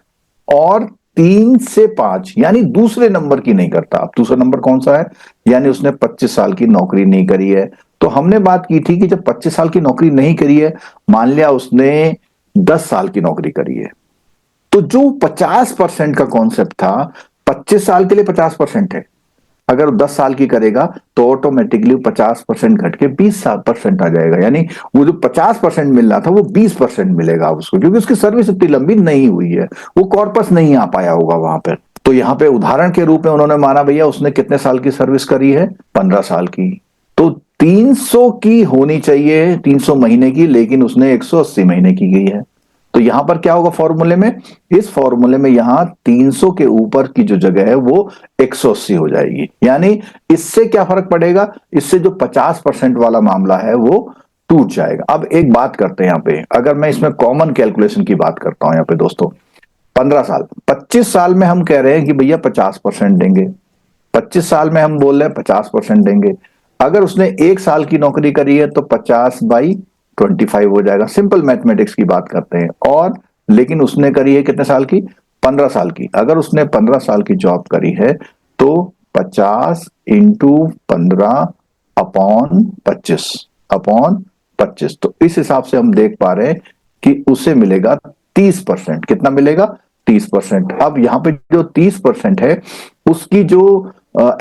और 3 से 5 यानी दूसरे नंबर की नहीं करता। अब दूसरा नंबर कौन सा है, यानी उसने 25 साल की नौकरी नहीं करी है। तो हमने बात की थी कि जब 25 साल की नौकरी नहीं करी है, मान लिया उसने 10 साल की नौकरी करी है, तो जो 50% का कॉन्सेप्ट था, 25 साल के लिए 50% है, अगर 10 साल की करेगा तो ऑटोमेटिकली 50% घट के 20% आ जाएगा। यानी वो जो 50% मिल रहा था वो 20% मिलेगा उसको, क्योंकि उसकी सर्विस इतनी लंबी नहीं हुई है, वो कॉर्पस नहीं आ पाया होगा वहां पर। तो यहाँ पे उदाहरण के रूप में उन्होंने माना भैया उसने कितने साल की सर्विस करी है, 15 साल की, तो 300 की होनी चाहिए, 300 महीने की, लेकिन उसने 180 महीने की गई है। तो यहां पर क्या होगा फॉर्मूले में, इस फॉर्मूले में यहां 300 के ऊपर की जो जगह है वो 180 हो जाएगी। यानी इससे क्या फर्क पड़ेगा, इससे जो 50% वाला मामला है वो टूट जाएगा। अब एक बात करते हैं यहां पे, अगर मैं इसमें कॉमन कैलकुलेशन की बात करता हूं यहां पे दोस्तों, 15 साल, 25 साल में हम कह रहे हैं कि भैया 50% देंगे, 25 साल में हम बोल रहे हैं 50% देंगे। अगर उसने 1 साल की नौकरी करी है तो 50/25 हो जाएगा, सिंपल मैथमेटिक्स की बात करते हैं। और लेकिन उसने करी है कितने साल की, 15 साल की। अगर उसने 15 साल की जॉब करी है तो 50 इंटू 15 अपॉन 25 तो इस हिसाब से हम देख पा रहे हैं कि उसे मिलेगा 30%। कितना मिलेगा, 30%। अब यहाँ पे जो 30% है उसकी जो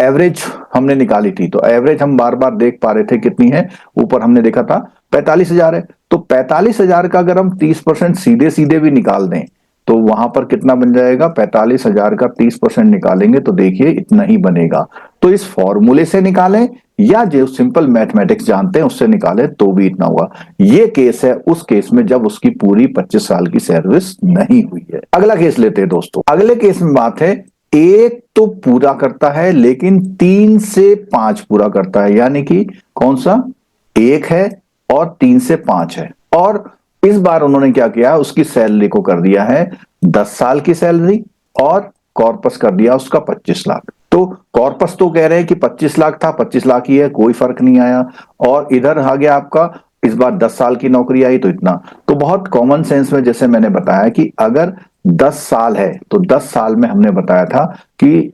एवरेज हमने निकाली थी, तो एवरेज हम बार बार देख पा रहे थे कितनी है, ऊपर हमने देखा था 45,000 है। तो 45,000 का अगर हम 30% सीधे सीधे भी निकाल दें तो वहां पर कितना बन जाएगा, 45,000 का 30% निकालेंगे तो देखिए इतना ही बनेगा। तो इस फॉर्मूले से निकालें या जो सिंपल मैथमेटिक्स जानते हैं उससे निकालें तो भी इतना हुआ। ये केस है उस केस में जब उसकी पूरी 25 साल की सर्विस नहीं हुई है। अगला केस लेते हैं दोस्तों। अगले केस में बात है, एक तो पूरा करता है लेकिन 3 से 5 पूरा करता है, यानी कि कौन सा, एक है और 3 से 5 है। और इस बार उन्होंने क्या किया, उसकी सैलरी को कर दिया है 10 साल की सैलरी और कॉर्पस कर दिया उसका 25 लाख। तो कॉर्पस तो कह रहे हैं कि 25 लाख था, 25 लाख ही है, कोई फर्क नहीं आया। और इधर आ गया आपका, इस बार 10 साल की नौकरी आई तो इतना। तो बहुत कॉमन सेंस में जैसे मैंने बताया कि अगर 10 साल है तो 10 साल में हमने बताया था कि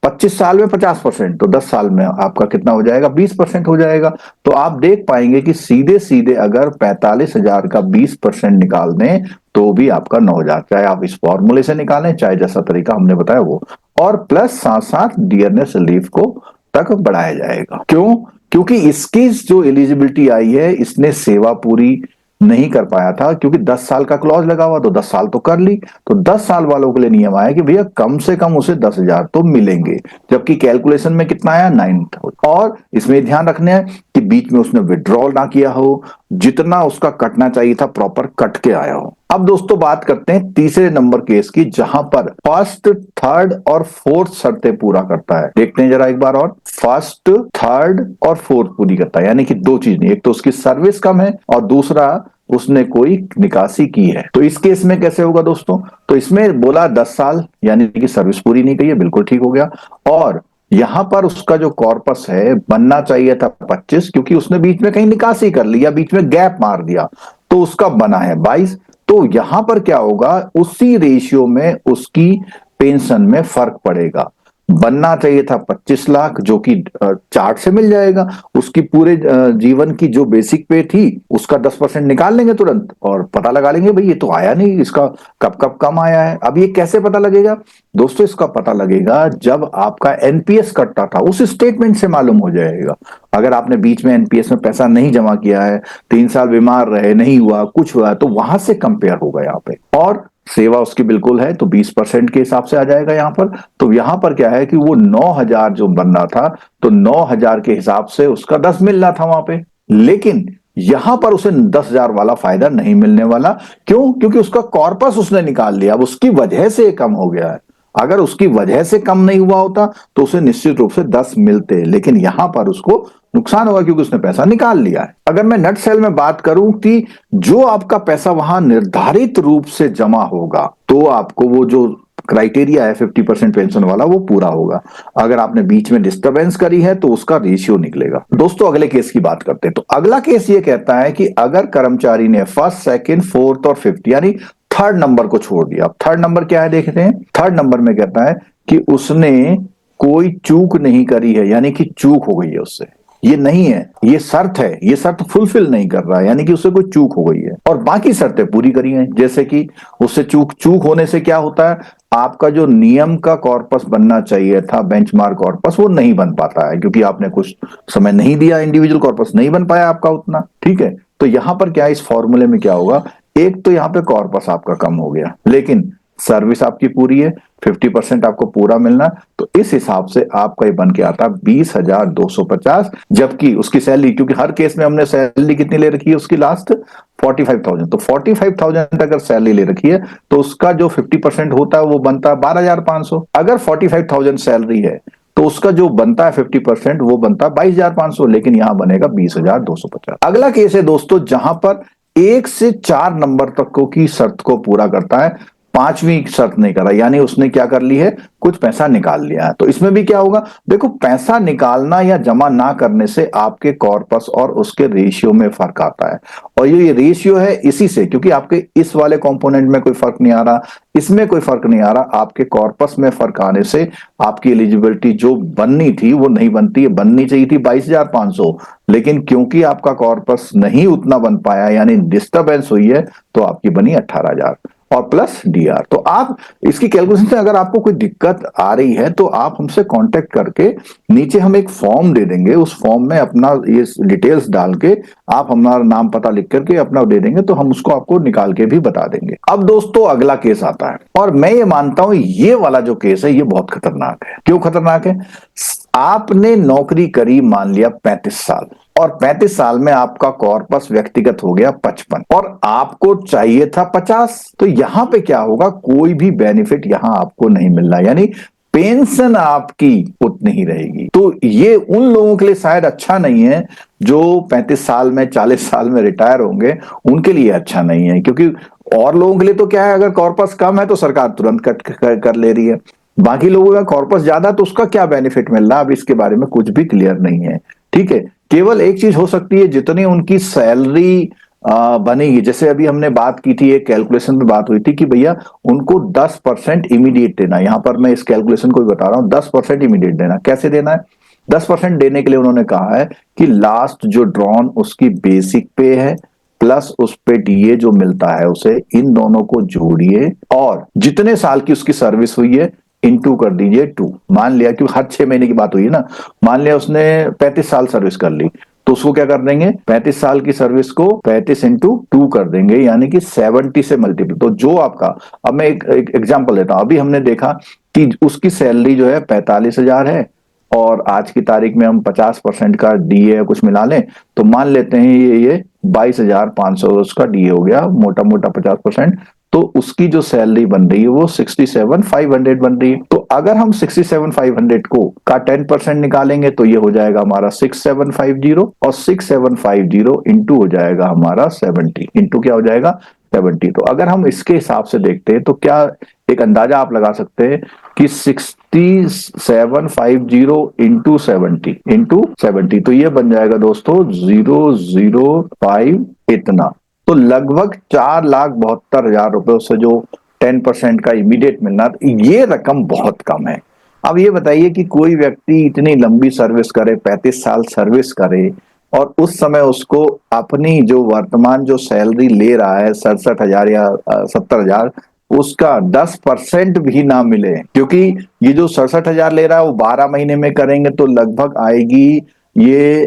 25 साल में 50%, तो 10 साल में आपका कितना हो जाएगा, 20% हो जाएगा। तो आप देख पाएंगे कि सीधे सीधे अगर 45,000 का 20% निकाल दें तो भी आपका 9,000, चाहे आप इस फॉर्मूले से निकालें चाहे जैसा तरीका हमने बताया वो, और प्लस साथ साथ डियरनेस रिलीफ को तक बढ़ाया जाएगा। क्यों, क्योंकि इसकी जो एलिजिबिलिटी आई है, इसने सेवा पूरी नहीं कर पाया था, क्योंकि 10 साल का क्लॉज लगा हुआ, तो 10 साल तो कर ली। तो 10 साल वालों के लिए नियम आया कि भैया कम से कम उसे 10,000 तो मिलेंगे, जबकि कैलकुलेशन में कितना आया, 9। और इसमें ध्यान रखना है कि बीच में उसने विड्रॉल ना किया हो जितना उसका कटना चाहिए था प्रॉपर कट के आया हो। अब दोस्तों बात करते हैं तीसरे नंबर केस की, जहां पर फर्स्ट, थर्ड और फोर्थ शर्तें पूरा करता है। देखते हैं जरा एक बार और, फर्स्ट, थर्ड और फोर्थ पूरी करता है, यानी कि दो चीज नहीं, एक तो उसकी सर्विस कम है और दूसरा उसने कोई निकासी की है। तो इस केस में कैसे होगा दोस्तों, तो इसमें बोला 10 साल, यानी कि सर्विस पूरी नहीं की है, बिल्कुल ठीक हो गया। और यहां पर उसका जो कॉर्पस है बनना चाहिए था 25, क्योंकि उसने बीच में कहीं निकासी कर लिया, बीच में गैप मार दिया, तो उसका बना है 22। तो यहां पर क्या होगा, उसी रेशियो में उसकी पेंशन में फर्क पड़ेगा। बनना चाहिए था 25 लाख, जो कि चार्ट से मिल जाएगा। उसकी पूरे जीवन की जो बेसिक पे थी उसका 10% निकाल लेंगे तुरंत और पता लगा लेंगे भाई ये तो आया नहीं, इसका कब कब कम आया है। अब ये कैसे पता लगेगा दोस्तों, इसका पता लगेगा जब आपका एनपीएस कटता था उस स्टेटमेंट से मालूम हो जाएगा। अगर आपने बीच में एनपीएस में पैसा नहीं जमा किया है, 3 साल बीमार रहे, नहीं हुआ कुछ हुआ, तो वहां से कंपेयर होगा यहाँ पे। और सेवा उसकी बिल्कुल है तो 20% के हिसाब से आ जाएगा यहाँ पर। तो यहाँ पर क्या है कि वो 9,000 जो बनना था, तो 9,000 के हिसाब से उसका 10 मिल रहा था वहां पे, लेकिन यहां पर उसे 10,000 वाला फायदा नहीं मिलने वाला। क्यों? क्योंकि उसका कॉर्पस उसने निकाल लिया, अब उसकी वजह से कम हो गया है। अगर उसकी वजह से कम नहीं हुआ होता तो उसे निश्चित रूप से 10 मिलते, लेकिन यहां पर उसको नुकसान होगा क्योंकि उसने पैसा निकाल लिया है। अगर मैं नट सेल में बात करूं कि जो आपका पैसा वहां निर्धारित रूप से जमा होगा, तो आपको वो जो क्राइटेरिया है 50% पेंशन वाला वो पूरा होगा। अगर आपने बीच में डिस्टरबेंस करी है तो उसका रेशियो निकलेगा। दोस्तों अगले केस की बात करते हैं। तो अगला केस ये कहता है कि अगर कर्मचारी ने फर्स्ट, सेकंड, फोर्थ और फिफ्थ यानी थर्ड नंबर को छोड़ दिया। अब थर्ड नंबर क्या है देखते हैं। थर्ड नंबर में कहता है कि उसने कोई चूक नहीं करी है, यानी कि चूक हो गई है उससे, ये नहीं है, ये शर्त है, ये शर्त फुलफिल नहीं कर रहा है, यानी कि उससे कोई चूक हो गई है, और बाकी शर्तें पूरी करी हैं। जैसे कि उससे चूक होने से क्या होता है, आपका जो नियम का कॉर्पस बनना चाहिए था, बेंचमार्क कॉर्पस, वो नहीं बन पाता है क्योंकि आपने कुछ समय नहीं दिया, इंडिविजुअल कॉर्पस नहीं बन पाया आपका उतना, ठीक है। तो यहां पर क्या है, इस फॉर्मूले में क्या होगा, एक तो यहां पे कॉर्पस आपका कम हो गया, लेकिन सर्विस आपकी पूरी है, 50% आपको पूरा मिलना, तो इस हिसाब से आपका ये बन के आता 20,250। जबकि उसकी सैलरी, क्योंकि हर केस में हमने सैलरी कितनी ले रखी है उसकी लास्ट 45,000, तो 45,000 अगर सैलरी ले रखी है तो उसका जो 50% होता है वो बनता है 12,500। अगर 45,000 सैलरी है तो उसका जो बनता है 50% वो बनता है 22,500, लेकिन यहां बनेगा 20,250। अगला केस है दोस्तों जहां पर 1 से 4 नंबर तक की शर्त को पूरा करता है, पांचवी शर्त नहीं करा, यानी उसने क्या कर ली है, कुछ पैसा निकाल लिया है। तो इसमें भी क्या होगा, देखो पैसा निकालना या जमा ना करने से आपके कॉर्पस और उसके रेशियो में फर्क आता है, और ये रेशियो है इसी से, क्योंकि आपके इस वाले कंपोनेंट में कोई फर्क नहीं आ रहा, इसमें कोई फर्क नहीं आ रहा, आपके कॉर्पस में फर्क आने से आपकी एलिजिबिलिटी जो बननी थी वो नहीं बनती है। बननी चाहिए थी 22,500, लेकिन क्योंकि आपका कॉर्पस नहीं उतना बन पाया, यानी डिस्टरबेंस हुई है, तो आपकी बनी 18,000 और प्लस डीआर। तो आप इसकी कैलकुलेशन से अगर आपको कोई दिक्कत आ रही है तो आप हमसे कांटेक्ट करके, नीचे हम एक फॉर्म दे देंगे, उस फॉर्म में अपना ये डिटेल्स डाल के आप हमारा नाम पता लिख करके अपना दे देंगे, तो हम उसको आपको निकाल के भी बता देंगे। अब दोस्तों अगला केस आता है, और मैं ये मानता हूं ये वाला जो केस है ये बहुत खतरनाक है। क्यों खतरनाक है, आपने नौकरी करी मान लिया 35 साल, और 35 साल में आपका कॉर्पस व्यक्तिगत हो गया 55, और आपको चाहिए था 50। तो यहां पे क्या होगा, कोई भी बेनिफिट यहां आपको नहीं मिल रहा, यानी पेंशन आपकी उतनी ही रहेगी। तो ये उन लोगों के लिए शायद अच्छा नहीं है जो 35 साल में, 40 साल में रिटायर होंगे, उनके लिए अच्छा नहीं है, क्योंकि और लोगों के लिए तो क्या है, अगर कॉर्पस कम है तो सरकार तुरंत कट कर ले रही है, बाकी लोगों का कॉर्पस ज्यादा, तो उसका क्या बेनिफिट मिल रहा है, अब इसके बारे में कुछ भी क्लियर नहीं है, ठीक है। केवल एक चीज हो सकती है, जितनी उनकी सैलरी बनेगी, जैसे अभी हमने बात की थी, एक कैलकुलेशन में बात हुई थी कि भैया उनको 10% इमीडिएट देना, यहां पर मैं इस कैलकुलेशन को भी बता रहा हूं, 10% इमीडिएट देना। कैसे देना है, 10% देने के लिए उन्होंने कहा है कि लास्ट जो ड्रॉन उसकी बेसिक पे है, प्लस उस पे डीए जो मिलता है उसे, इन दोनों को जोड़िए, और जितने साल की उसकी सर्विस हुई है इनटू कर दीजिए 2। मान लिया कि हर 6 महीने की बात हुई है ना, मान लिया उसने 35 साल सर्विस कर ली, तो उसको क्या कर देंगे, 35 साल की सर्विस को 35 इंटू 2 कर देंगे, यानी कि 70 से मल्टीपल। तो जो आपका, अब मैं एक एग्जांपल देता हूं, अभी हमने देखा कि उसकी सैलरी जो है 45,000 है, और आज की तारीख में हम 50% का डीए या कुछ मिला लें तो मान लेते हैं ये 22,500 उसका डीए हो गया, मोटा मोटा 50%। तो उसकी जो सैलरी बन रही है वो 67,500 बन रही है। तो अगर हम 67,500 को का 10% निकालेंगे तो ये हो जाएगा हमारा 6,750, और 6,750 इंटू हो जाएगा हमारा 70, इंटू क्या हो जाएगा 70। तो अगर हम इसके हिसाब से देखते हैं तो क्या एक अंदाजा आप लगा सकते हैं कि 6750 इंटू 70 तो ये बन जाएगा दोस्तों 005 इतना। तो लगभग 4,72,000 रुपए से जो 10% का इमीडिएट मिलना, ये रकम बहुत कम है। अब ये बताइए कि कोई व्यक्ति इतनी लंबी सर्विस करे, 35 साल सर्विस करे, और उस समय उसको अपनी जो वर्तमान जो सैलरी ले रहा है 67,000 या 70,000, उसका 10% भी ना मिले, क्योंकि ये जो 67,000 ले रहा है वो 12 महीने में करेंगे तो लगभग आएगी ये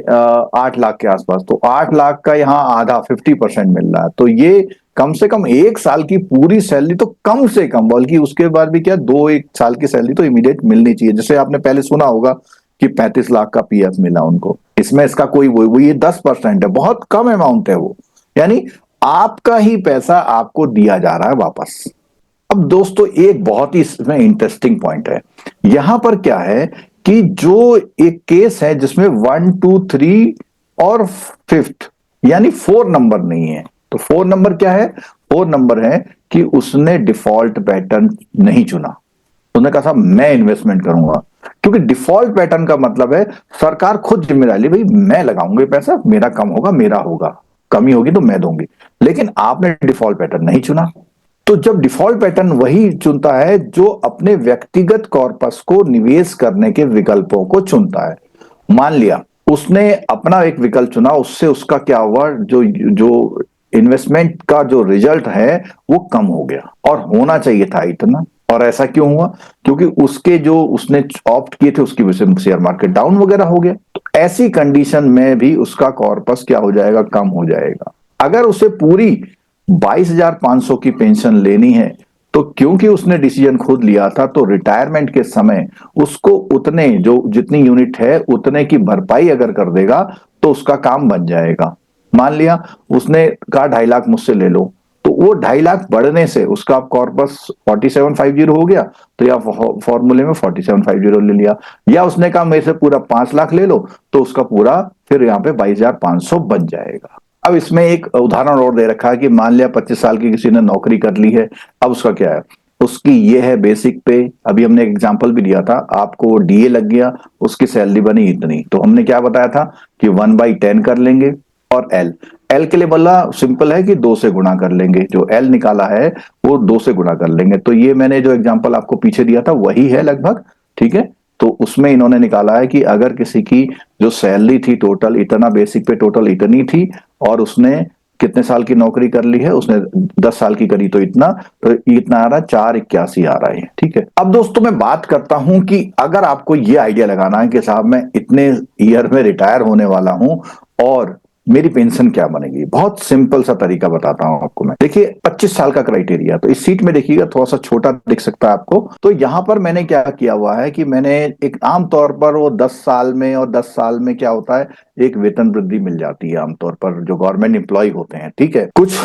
8 लाख के आसपास। तो 8 लाख का यहाँ आधा 50% मिल रहा है। तो ये कम से कम 1 साल की पूरी सैलरी, तो कम से कम, बल्कि उसके बाद भी क्या 1 साल की सैलरी तो इमीडिएट मिलनी चाहिए। जैसे आपने पहले सुना होगा कि 35 लाख का पीएफ मिला उनको, इसमें इसका कोई वो ये 10% है, बहुत कम अमाउंट है वो, यानी आपका ही पैसा आपको दिया जा रहा है वापस। अब दोस्तों एक बहुत ही इसमें इंटरेस्टिंग पॉइंट है, यहां पर क्या है कि जो एक केस है जिसमें 1, 2, 3 और 5th यानी 4 नंबर नहीं है। तो 4 नंबर क्या है? 4 नंबर है कि उसने डिफॉल्ट पैटर्न नहीं चुना। उसने कहा था मैं इन्वेस्टमेंट करूंगा, क्योंकि डिफॉल्ट पैटर्न का मतलब है सरकार खुद जिम्मेदारी, भाई मैं लगाऊंगी पैसा, मेरा कम होगा मेरा होगा, कमी होगी तो मैं दूंगी। लेकिन आपने डिफॉल्ट पैटर्न नहीं चुना। तो जब डिफॉल्ट पैटर्न वही चुनता है जो अपने व्यक्तिगत कॉर्पस को निवेश करने के विकल्पों को चुनता है। मान लिया उसने अपना एक विकल्प चुना, उससे उसका क्या हुआ, जो जो इन्वेस्टमेंट का जो रिजल्ट है वो कम हो गया, और होना चाहिए था इतना। और ऐसा क्यों हुआ? क्योंकि उसके जो उसने ऑप्ट किए थे उसकी वजह से शेयर मार्केट डाउन वगैरह हो गया। तो ऐसी कंडीशन में भी उसका कॉर्पस क्या हो जाएगा, कम हो जाएगा। अगर उसे पूरी 22,500 की पेंशन लेनी है तो क्योंकि उसने डिसीजन खुद लिया था, तो रिटायरमेंट के समय उसको उतने जो जितनी यूनिट है उतने की भरपाई अगर कर देगा तो उसका काम बन जाएगा। मान लिया उसने कहा 2.5 लाख मुझसे ले लो, तो वो 2.5 लाख बढ़ने से उसका कॉर्पस 4750 हो गया, तो या फॉर्मूले में 4750 ले लिया। या उसने कहा मेरे से पूरा 5 लाख ले लो, तो उसका पूरा फिर यहाँ पे 22,500 बन जाएगा। अब इसमें एक उदाहरण और दे रखा है कि मान लिया 25 साल की किसी ने नौकरी कर ली है, अब उसका क्या है, उसकी ये है बेसिक पे। अभी हमने एग्जांपल भी दिया था आपको, डीए लग गया, उसकी सैलरी बनी इतनी, तो हमने क्या बताया था कि 1/10 कर लेंगे, और एल एल के लिए बोला सिंपल है कि 2 से गुणा कर लेंगे, जो एल निकाला है वो 2 से गुणा कर लेंगे। तो ये मैंने जो एग्जांपल आपको पीछे दिया था वही है लगभग, ठीक है। तो उसमें इन्होंने निकाला है कि अगर किसी की जो सैलरी थी टोटल इतना, बेसिक पे टोटल इतनी थी, और उसने कितने साल की नौकरी कर ली है, उसने 10 साल की करी तो इतना, तो इतना आ रहा है 481 आ रहा है, ठीक है। अब दोस्तों मैं बात करता हूं कि अगर आपको ये आइडिया लगाना है कि साहब मैं इतने ईयर में रिटायर होने वाला हूं और मेरी पेंशन क्या बनेगी, बहुत सिंपल सा तरीका बताता हूं आपको मैं। देखिए 25 साल का क्राइटेरिया, तो इस सीट में देखिएगा थोड़ा सा छोटा दिख सकता है आपको। तो यहां पर मैंने क्या किया हुआ है कि मैंने एक आमतौर पर वो 10 साल में और 10 साल में क्या होता है, एक वेतन वृद्धि मिल जाती है आमतौर पर जो गवर्नमेंट एम्प्लॉय होते हैं, ठीक है। कुछ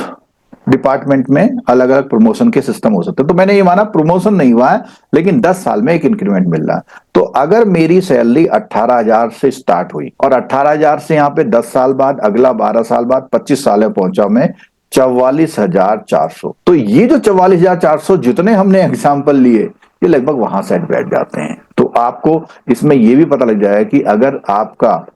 डिपार्टमेंट में अलग अलग प्रमोशन के सिस्टम हो सकते हैं, तो मैंने ये माना प्रमोशन नहीं हुआ है लेकिन 10 साल में एक इंक्रीमेंट मिल रहा है। तो अगर मेरी सैलरी 18,000 से स्टार्ट हुई और 18,000 से यहाँ पे 10 साल बाद, अगला 12 साल बाद 25 साल में पहुंचा मैं 44,400, तो ये जो 44,400 जितने हमने एग्जाम्पल लिए ये लगभग वहां सेट बैठ जाते हैं। तो आपको इसमें यह भी पता लग जाएगा कि अगर आपका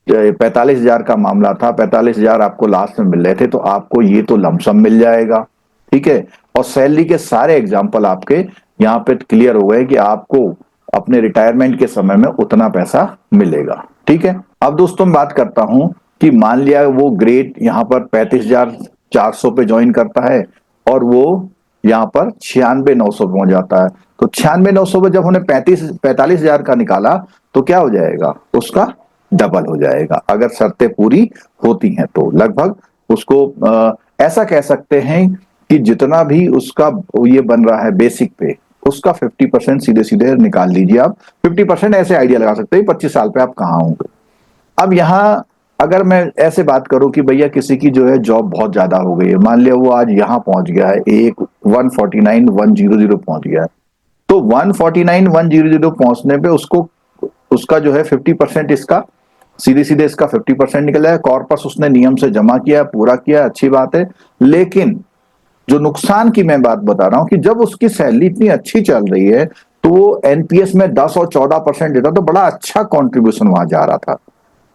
45,000 का मामला था, 45,000 आपको लास्ट में मिल रहे थे, तो आपको ये तो लमसम मिल जाएगा, ठीक है। और सैलरी के सारे एग्जाम्पल आपके यहाँ पे क्लियर हो गए कि आपको अपने रिटायरमेंट के समय में उतना पैसा मिलेगा, ठीक है। अब दोस्तों मैं बात करता हूं कि मान लिया वो ग्रेड यहाँ पर 35,400 पे ज्वाइन करता है और वो यहाँ पर 96,900 पहुंच जाता है। तो 96,900 पे जब हमने 45,000 का निकाला तो क्या हो जाएगा, उसका डबल हो जाएगा अगर शर्तें पूरी होती हैं। तो लगभग उसको ऐसा कह सकते हैं कि जितना भी उसका ये बन रहा है बेसिक पे, उसका 50% सीधे सीधे निकाल लीजिए आप। 50% ऐसे आइडिया लगा सकते हैं 25 साल पे आप कहाँ होंगे। अब यहाँ अगर मैं ऐसे बात करूं कि भैया किसी की जो है जॉब बहुत ज्यादा हो गई है, मान लिया वो आज यहाँ पहुंच गया है, एक 149,100 पहुंच गया है, तो 149,100 पहुंचने पे उसको उसका जो है 50% इसका सीधे सीधे इसका 50% निकल जाए। कॉर्पस उसने नियम से जमा किया, पूरा किया, अच्छी बात है। लेकिन जो नुकसान की मैं बात बता रहा हूं कि जब उसकी सैलरी इतनी अच्छी चल रही है तो वो एनपीएस में 10 और 14% देता, तो बड़ा अच्छा कॉन्ट्रीब्यूशन वहां जा रहा था,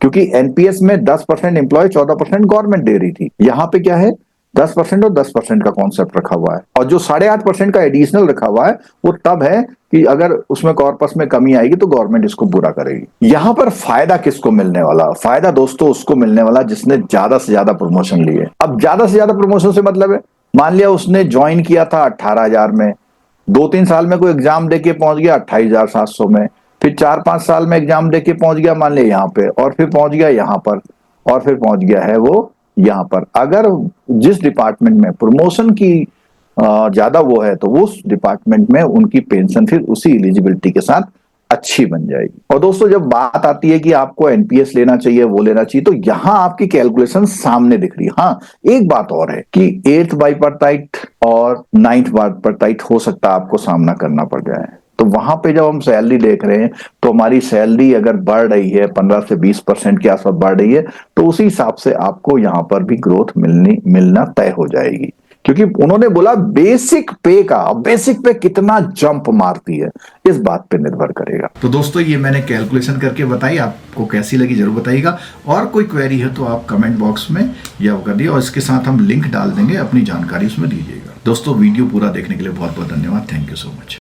क्योंकि एनपीएस में 10% एम्प्लॉय 14% गवर्नमेंट दे रही थी। यहां पे क्या है, 10% और 10% का कॉन्सेप्ट रखा हुआ है, और जो 8.5% का एडिशनल रखा हुआ है वो तब है कि अगर उसमें कॉर्पस में कमी आएगी तो गवर्नमेंट इसको पूरा करेगी। यहां पर फायदा किसको मिलने वाला? फायदा दोस्तों उसको मिलने वाला जिसने ज्यादा से ज्यादा प्रमोशन लिए। अब ज्यादा से ज्यादा प्रमोशन से मतलब है, मान लिया उसने ज्वाइन किया था 18,000 में, 2-3 साल में कोई एग्जाम देके पहुंच गया 28,700 में, फिर 4-5 साल में एग्जाम देके पहुंच गया मान लिया यहाँ पे, और फिर पहुंच गया यहाँ पर, और फिर पहुंच गया है वो यहाँ पर। अगर जिस डिपार्टमेंट में प्रमोशन की ज्यादा वो है तो वो उस डिपार्टमेंट में उनकी पेंशन फिर उसी एलिजिबिलिटी के साथ अच्छी बन जाएगी। और दोस्तों जब बात आती है कि आपको एनपीएस लेना चाहिए, वो लेना चाहिए, तो यहां आपकी कैलकुलेशन सामने दिख रही है। हाँ, एक बात और है कि 8th बाइपर्टाइट और 9th बाइपर्टाइट हो सकता है आपको सामना करना पड़ जाए। तो वहां पे जब हम सैलरी देख रहे हैं तो हमारी सैलरी अगर बढ़ रही है 15 से 20% के आसपास बढ़ रही है, तो उसी हिसाब से आपको यहां पर भी ग्रोथ मिलना तय हो जाएगी, क्योंकि उन्होंने बोला बेसिक पे का, बेसिक पे कितना जंप मारती है इस बात पे निर्भर करेगा। तो दोस्तों ये मैंने कैलकुलेशन करके बताई, आपको कैसी लगी जरूर बताइएगा, और कोई क्वेरी है तो आप कमेंट बॉक्स में या कर दिए, और इसके साथ हम लिंक डाल देंगे, अपनी जानकारी उसमें दीजिएगा। दोस्तों वीडियो पूरा देखने के लिए बहुत बहुत धन्यवाद। Thank you so much.